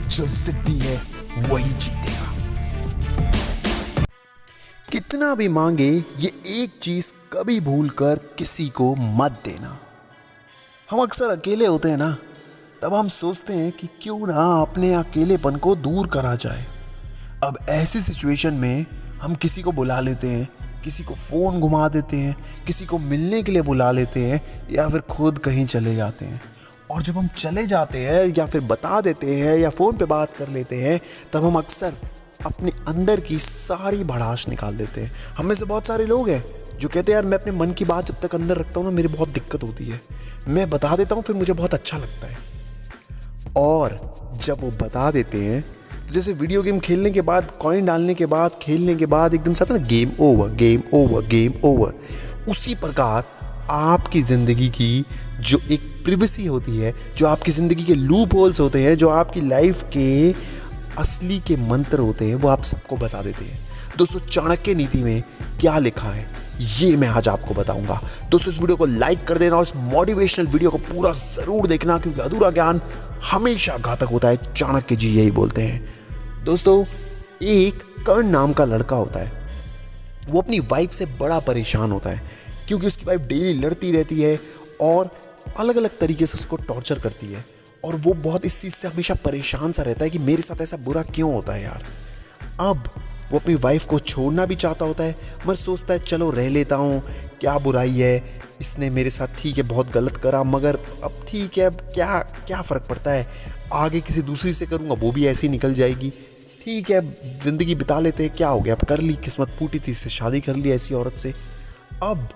जो जिद्दी है वही जीतेगा। कितना भी मांगे, ये एक चीज कभी भूलकर किसी को मत देना। हम अक्सर अकेले होते हैं ना, तब हम सोचते हैं कि क्यों ना अपने अकेलेपन को दूर करा जाए। अब ऐसी सिचुएशन में हम किसी को बुला लेते हैं, किसी को फ़ोन घुमा देते हैं, किसी को मिलने के लिए बुला लेते हैं, या फिर खुद कहीं चले जाते हैं। और जब हम चले जाते हैं या फिर बता देते हैं या फ़ोन पे बात कर लेते हैं, तब हम अक्सर अपने अंदर की सारी भड़ास निकाल देते हैं। हम में से बहुत सारे लोग हैं जो कहते हैं यार मैं अपने मन की बात जब तक अंदर रखता हूँ ना, मेरी बहुत दिक्कत होती है। मैं बता देता हूँ, फिर मुझे बहुत अच्छा लगता है। और जब वो बता देते हैं तो जैसे वीडियो गेम खेलने के बाद, कॉइन डालने के बाद, खेलने के बाद एकदम से आता है ना, game over, game over, game over. उसी प्रकार आपकी ज़िंदगी की जो एक प्रिवेसी होती है, जो आपकी ज़िंदगी के लूप होल्स होते हैं, जो आपकी लाइफ के असली के मंत्र होते हैं, वो आप सबको बता देते हैं। दोस्तों, चाणक्य नीति में क्या लिखा है ये मैं आज आपको बताऊंगा। दोस्तों, इस वीडियो को लाइक कर देना और इस मोटिवेशनल वीडियो को पूरा ज़रूर देखना, क्योंकि अधूरा ज्ञान हमेशा घातक होता है। चाणक्य जी यही बोलते हैं। दोस्तों, एक कर्ण नाम का लड़का होता है। वो अपनी वाइफ से बड़ा परेशान होता है, क्योंकि उसकी वाइफ डेली लड़ती रहती है और अलग अलग तरीके से उसको टॉर्चर करती है। और वो बहुत इस चीज़ से हमेशा परेशान सा रहता है कि मेरे साथ ऐसा बुरा क्यों होता है यार। अब वो अपनी वाइफ को छोड़ना भी चाहता होता है, मगर सोचता है चलो रह लेता हूँ, क्या बुराई है, इसने मेरे साथ ठीक है बहुत गलत करा, मगर अब ठीक है, अब क्या क्या फ़र्क पड़ता है, आगे किसी दूसरी से करूँगा वो भी ऐसी निकल जाएगी, ठीक है ज़िंदगी बिता लेते हैं, क्या हो गया, अब कर ली, किस्मत फूटी थी, इससे शादी कर ली ऐसी औरत से। अब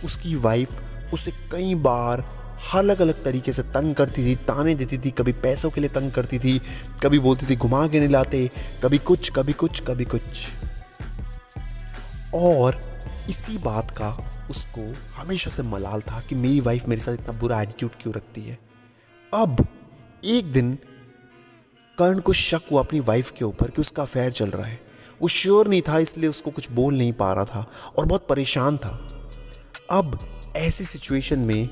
उसकी वाइफ उसे कई बार अलग अलग तरीके से तंग करती थी, ताने देती थी, कभी पैसों के लिए तंग करती थी, कभी बोलती थी घुमा के नहीं लाते, कभी कुछ कभी कुछ कभी कुछ। और इसी बात का उसको हमेशा से मलाल था कि मेरी वाइफ मेरे साथ इतना बुरा एटीट्यूड क्यों रखती है। अब एक दिन कर्ण को शक हुआ अपनी वाइफ के ऊपर कि उसका अफेयर चल रहा है। वो श्योर नहीं था, इसलिए उसको कुछ बोल नहीं पा रहा था और बहुत परेशान था। अब ऐसी सिचुएशन में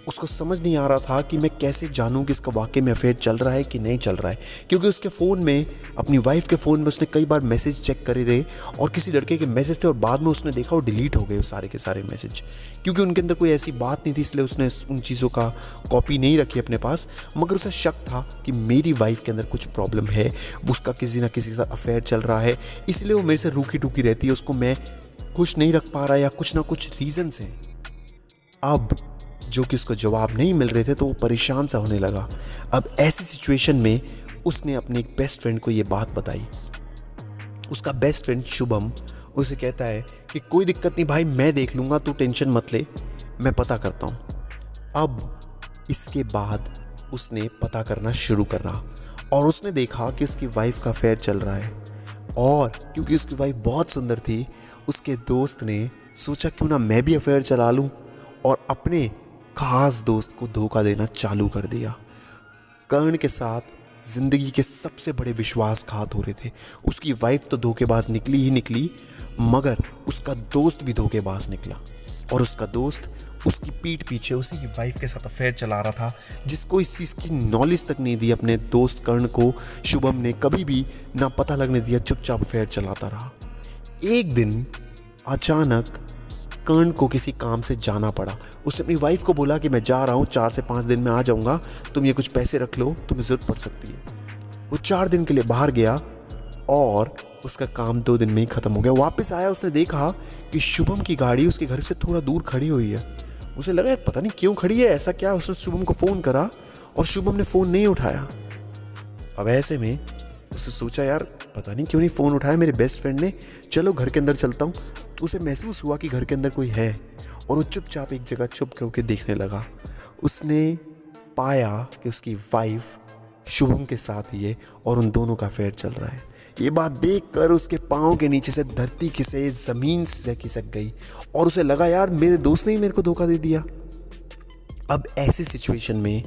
उसको समझ नहीं आ रहा था कि मैं कैसे जानूं कि इसका वाकई में अफेयर चल रहा है कि नहीं चल रहा है, क्योंकि उसके फ़ोन में, अपनी वाइफ के फ़ोन में उसने कई बार मैसेज चेक करे थे और किसी लड़के के मैसेज थे, और बाद में उसने देखा वो डिलीट हो गए सारे के सारे मैसेज, क्योंकि उनके अंदर कोई ऐसी बात नहीं थी, इसलिए उसने उन चीज़ों का कॉपी नहीं रखी अपने पास। मगर उसे शक था कि मेरी वाइफ के अंदर कुछ प्रॉब्लम है, उसका किसी ना किसी के साथ अफेयर चल रहा है, इसलिए वो मेरे से रूखी टूकी रहती है, उसको मैं खुश नहीं रख पा रहा, या कुछ ना कुछ रीज़न्स हैं। अब जो कि उसको जवाब नहीं मिल रहे थे, तो वो परेशान सा होने लगा। अब ऐसी सिचुएशन में उसने अपने एक बेस्ट फ्रेंड को ये बात बताई। उसका बेस्ट फ्रेंड शुभम उसे कहता है कि कोई दिक्कत नहीं भाई, मैं देख लूँगा, तू टेंशन मत ले, मैं पता करता हूँ। अब इसके बाद उसने पता करना शुरू करा और उसने देखा कि उसकी वाइफ का अफेयर चल रहा है। और क्योंकि उसकी वाइफ बहुत सुंदर थी, उसके दोस्त ने सोचा क्यों ना मैं भी अफेयर चला लूँ, और अपने खास दोस्त को धोखा देना चालू कर दिया। कर्ण के साथ ज़िंदगी के सबसे बड़े विश्वासघात हो रहे थे। उसकी वाइफ तो धोखेबाज निकली ही निकली, मगर उसका दोस्त भी धोखेबाज निकला। और उसका दोस्त उसकी पीठ पीछे उसी की वाइफ के साथ अफेयर चला रहा था, जिसको इस चीज़ की नॉलेज तक नहीं दी अपने दोस्त कर्ण को। शुभम ने कभी भी ना पता लगने दिया, चुपचाप अफेयर चलाता रहा। एक दिन अचानक कर्ण को किसी काम से जाना पड़ा। उसने अपनी वाइफ को बोला कि मैं जा रहा हूँ, 4 से 5 दिन में आ जाऊँगा, तुम ये कुछ पैसे रख लो, तुम्हें ज़रूरत पड़ सकती है। वो 4 दिन के लिए बाहर गया और उसका काम 2 दिन में ही ख़त्म हो गया। वापस आया, उसने देखा कि शुभम की गाड़ी उसके घर से थोड़ा दूर खड़ी हुई है। उसे लगा यार पता नहीं क्यों खड़ी है, ऐसा क्या। उसने शुभम को फ़ोन करा और शुभम ने फ़ोन नहीं उठाया। अब ऐसे में उसने सोचा यार पता नहीं क्यों नहीं फ़ोन उठाया मेरे बेस्ट फ्रेंड ने, चलो घर के अंदर चलता हूँ। उसे महसूस हुआ कि घर के अंदर कोई है, और वो चुपचाप एक जगह छुप के देखने लगा। उसने पाया कि उसकी वाइफ शुभम के साथ ही है और उन दोनों का अफेयर चल रहा है। ये बात देखकर उसके पाँव के नीचे से धरती खिसे, ज़मीन से खिसक गई, और उसे लगा यार मेरे दोस्त ने ही मेरे को धोखा दे दिया। अब ऐसी सिचुएशन में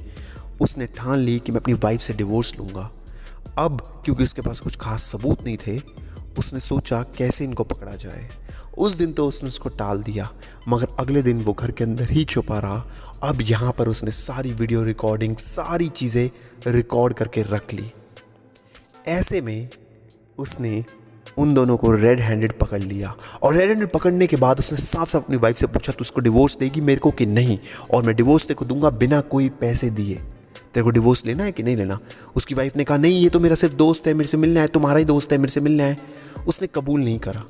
उसने ठान ली कि मैं अपनी वाइफ से डिवोर्स लूँगा। अब क्योंकि उसके पास कुछ खास सबूत नहीं थे, उसने सोचा कैसे इनको पकड़ा जाए। उस दिन तो उसने उसको टाल दिया, मगर अगले दिन वो घर के अंदर ही छुपा रहा। अब यहाँ पर उसने सारी वीडियो रिकॉर्डिंग, सारी चीज़ें रिकॉर्ड करके रख ली। ऐसे में उसने उन दोनों को रेड हैंडेड पकड़ लिया, और रेड हैंडेड पकड़ने के बाद उसने साफ साफ अपनी वाइफ से पूछा, तू उसको डिवोर्स देगी मेरे को कि नहीं, और मैं डिवोर्स तेरे को दूंगा बिना कोई पैसे दिए, तेरे को डिवोर्स लेना है कि नहीं लेना। उसकी वाइफ ने कहा, नहीं ये तो मेरा सिर्फ दोस्त है, मेरे से मिलना है, तुम्हारा ही दोस्त है, मेरे से मिलना है। उसने कबूल नहीं करा।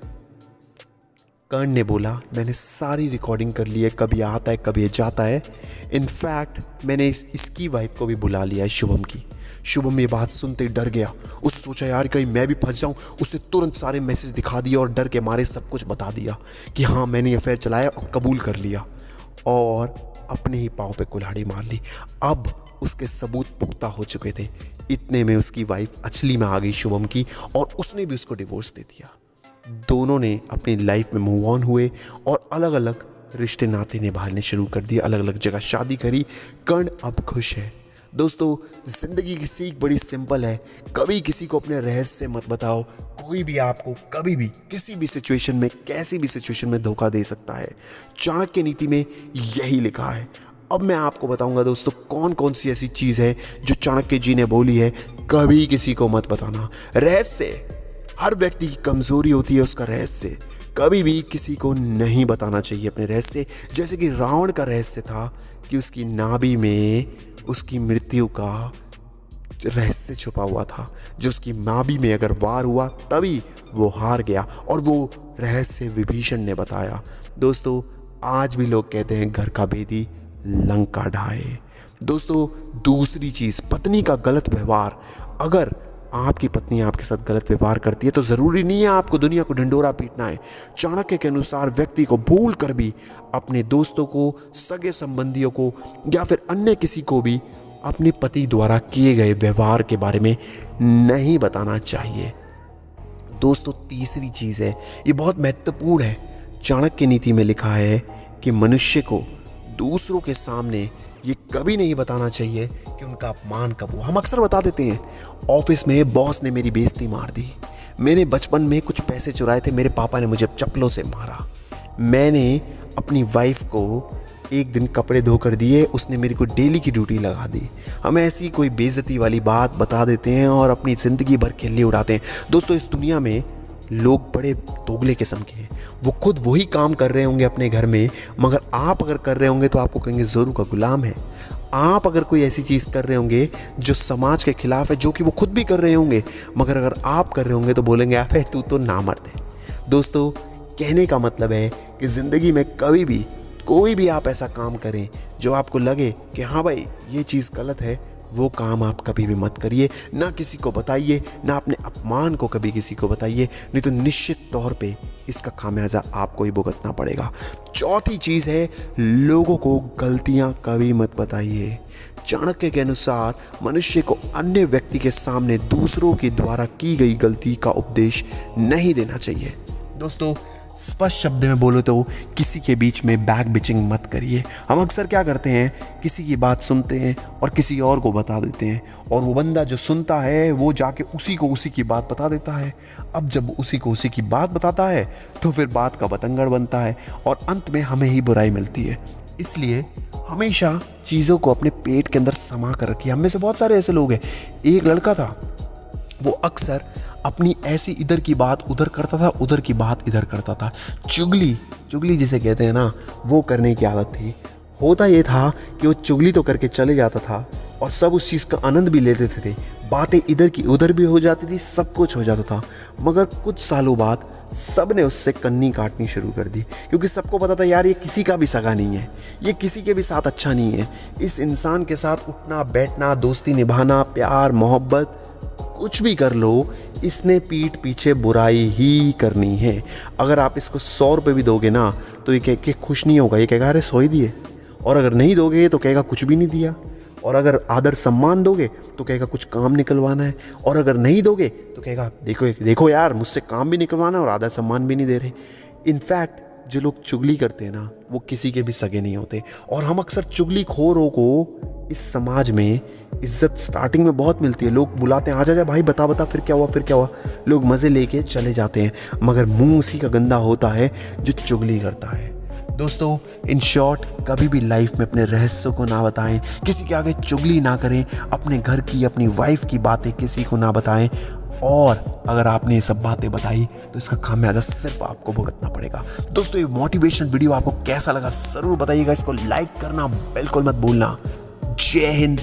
कर्ण ने बोला, मैंने सारी रिकॉर्डिंग कर ली है, कभी आता है कभी ये जाता है, इनफैक्ट मैंने इसकी वाइफ को भी बुला लिया है, शुभम की। शुभम ये बात सुनते ही डर गया। उस सोचा यार कहीं मैं भी फंस जाऊं। उसने तुरंत सारे मैसेज दिखा दिया और डर के मारे सब कुछ बता दिया कि हाँ मैंने अफेयर चलाया और कबूल कर लिया, और अपने ही पाँव पे कुल्हाड़ी मार ली। अब उसके सबूत पुख्ता हो चुके थे। इतने में उसकी वाइफ अचली में आ गई शुभम की, और उसने भी उसको डिवोर्स दे दिया। दोनों ने अपनी लाइफ में मूव ऑन हुए और अलग अलग रिश्ते नाते निभाने शुरू कर दिए, अलग अलग जगह शादी करी। कर्ण अब खुश है। दोस्तों, जिंदगी की सीख बड़ी सिंपल है, कभी किसी को अपने रहस्य मत बताओ। कोई भी आपको कभी भी किसी भी सिचुएशन में, कैसी भी सिचुएशन में धोखा दे सकता है। चाणक्य नीति में यही लिखा है। अब मैं आपको बताऊंगा दोस्तों कौन कौन सी ऐसी चीज़ है जो चाणक्य जी ने बोली है, कभी किसी को मत बताना। रहस्य, हर व्यक्ति की कमजोरी होती है उसका रहस्य, कभी भी किसी को नहीं बताना चाहिए अपने रहस्य। जैसे कि रावण का रहस्य था कि उसकी नाभि में उसकी मृत्यु का रहस्य छुपा हुआ था, जो उसकी नाभि में अगर वार हुआ तभी वो हार गया, और वो रहस्य विभीषण ने बताया। दोस्तों, आज भी लोग कहते हैं घर का भेदी लंका ढाए। दोस्तों, दूसरी चीज़, पत्नी का गलत व्यवहार। अगर आपकी पत्नी आपके साथ गलत व्यवहार करती है तो ज़रूरी नहीं है आपको दुनिया को ढिंढोरा पीटना है। चाणक्य के अनुसार व्यक्ति को भूल कर भी अपने दोस्तों को, सगे संबंधियों को, या फिर अन्य किसी को भी अपने पति द्वारा किए गए व्यवहार के बारे में नहीं बताना चाहिए। दोस्तों, तीसरी चीज़ है, ये बहुत महत्वपूर्ण है। चाणक्य नीति में लिखा है कि मनुष्य को दूसरों के सामने ये कभी नहीं बताना चाहिए कि उनका अपमान कब हुआ। हम अक्सर बता देते हैं, ऑफिस में बॉस ने मेरी बेइज्जती मार दी, मैंने बचपन में कुछ पैसे चुराए थे, मेरे पापा ने मुझे चप्पलों से मारा, मैंने अपनी वाइफ को एक दिन कपड़े धोकर दिए, उसने मेरी को डेली की ड्यूटी लगा दी। हम ऐसी कोई बेइज्जती वाली बात बता देते हैं और अपनी ज़िंदगी भर खिल्ली उड़ाते हैं। दोस्तों, इस दुनिया में लोग बड़े दोगले किस्म के हैं। वो खुद वही काम कर रहे होंगे अपने घर में, मगर आप अगर कर रहे होंगे तो आपको कहेंगे ज़ोरू का गुलाम है। आप अगर कोई ऐसी चीज़ कर रहे होंगे जो समाज के खिलाफ है, जो कि वो खुद भी कर रहे होंगे, मगर अगर आप कर रहे होंगे तो बोलेंगे अबे तू तो नामर्द है। दोस्तों, कहने का मतलब है कि ज़िंदगी में कभी भी कोई भी आप ऐसा काम करें जो आपको लगे कि हाँ भाई ये चीज़ गलत है, वो काम आप कभी भी मत करिए। ना किसी को बताइए, ना अपने अपमान को कभी किसी को बताइए, नहीं तो निश्चित तौर पे इसका खामियाजा आपको ही भुगतना पड़ेगा। चौथी चीज़ है, लोगों को गलतियां कभी मत बताइए। चाणक्य के अनुसार मनुष्य को अन्य व्यक्ति के सामने दूसरों के द्वारा की गई गलती का उपदेश नहीं देना चाहिए। दोस्तों, स्पष्ट शब्द में बोलो तो किसी के बीच में बैक बिचिंग मत करिए। हम अक्सर क्या करते हैं, किसी की बात सुनते हैं और किसी और को बता देते हैं, और वो बंदा जो सुनता है वो जाके उसी को उसी की बात बता देता है। अब जब उसी को उसी की बात बताता है तो फिर बात का बतंगड़ बनता है और अंत में हमें ही बुराई मिलती है। इसलिए हमेशा चीज़ों को अपने पेट के अंदर समा कर रखिए। हम में से बहुत सारे ऐसे लोग हैं। एक लड़का था, वो अक्सर अपनी ऐसी इधर की बात उधर करता था, उधर की बात इधर करता था। चुगली जिसे कहते हैं ना, वो करने की आदत थी। होता ये था कि वो चुगली तो करके चले जाता था और सब उस चीज़ का आनंद भी लेते थे। बातें इधर की उधर भी हो जाती थी, सब कुछ हो जाता था। मगर कुछ सालों बाद सब ने उससे कन्नी काटनी शुरू कर दी, क्योंकि सबको पता था यार ये किसी का भी सगा नहीं है, ये किसी के भी साथ अच्छा नहीं है। इस इंसान के साथ उठना बैठना, दोस्ती निभाना, प्यार मोहब्बत कुछ भी कर लो, इसने पीठ पीछे बुराई ही करनी है। अगर आप इसको 100 रुपये भी दोगे ना तो ये कह के खुश नहीं होगा, ये कहेगा अरे 100 ही दिए। और अगर नहीं दोगे तो कहेगा कुछ भी नहीं दिया। और अगर आदर सम्मान दोगे तो कहेगा कुछ काम निकलवाना है। और अगर नहीं दोगे तो कहेगा देखो देखो यार, मुझसे काम भी निकलवाना और आदर सम्मान भी नहीं दे रहे। इनफैक्ट जो लोग चुगली करते हैं ना, वो किसी के भी सगे नहीं होते। और हम अक्सर चुगलीखोरों को इस समाज में इज्जत स्टार्टिंग में बहुत मिलती है। लोग बुलाते हैं, आ जा भाई, बता फिर क्या हुआ। लोग मज़े लेके चले जाते हैं, मगर मुंह उसी का गंदा होता है जो चुगली करता है। दोस्तों, इन शॉर्ट, कभी भी लाइफ में अपने रहस्यों को ना बताएं, किसी के आगे चुगली ना करें, अपने घर की, अपनी वाइफ की बातें किसी को ना बताएं। और अगर आपने ये सब बातें बताई तो इसका खामियाजा सिर्फ आपको भुगतना पड़ेगा। दोस्तों, ये मोटिवेशन वीडियो आपको कैसा लगा जरूर बताइएगा। इसको लाइक करना बिल्कुल मत भूलना। जय हिंद।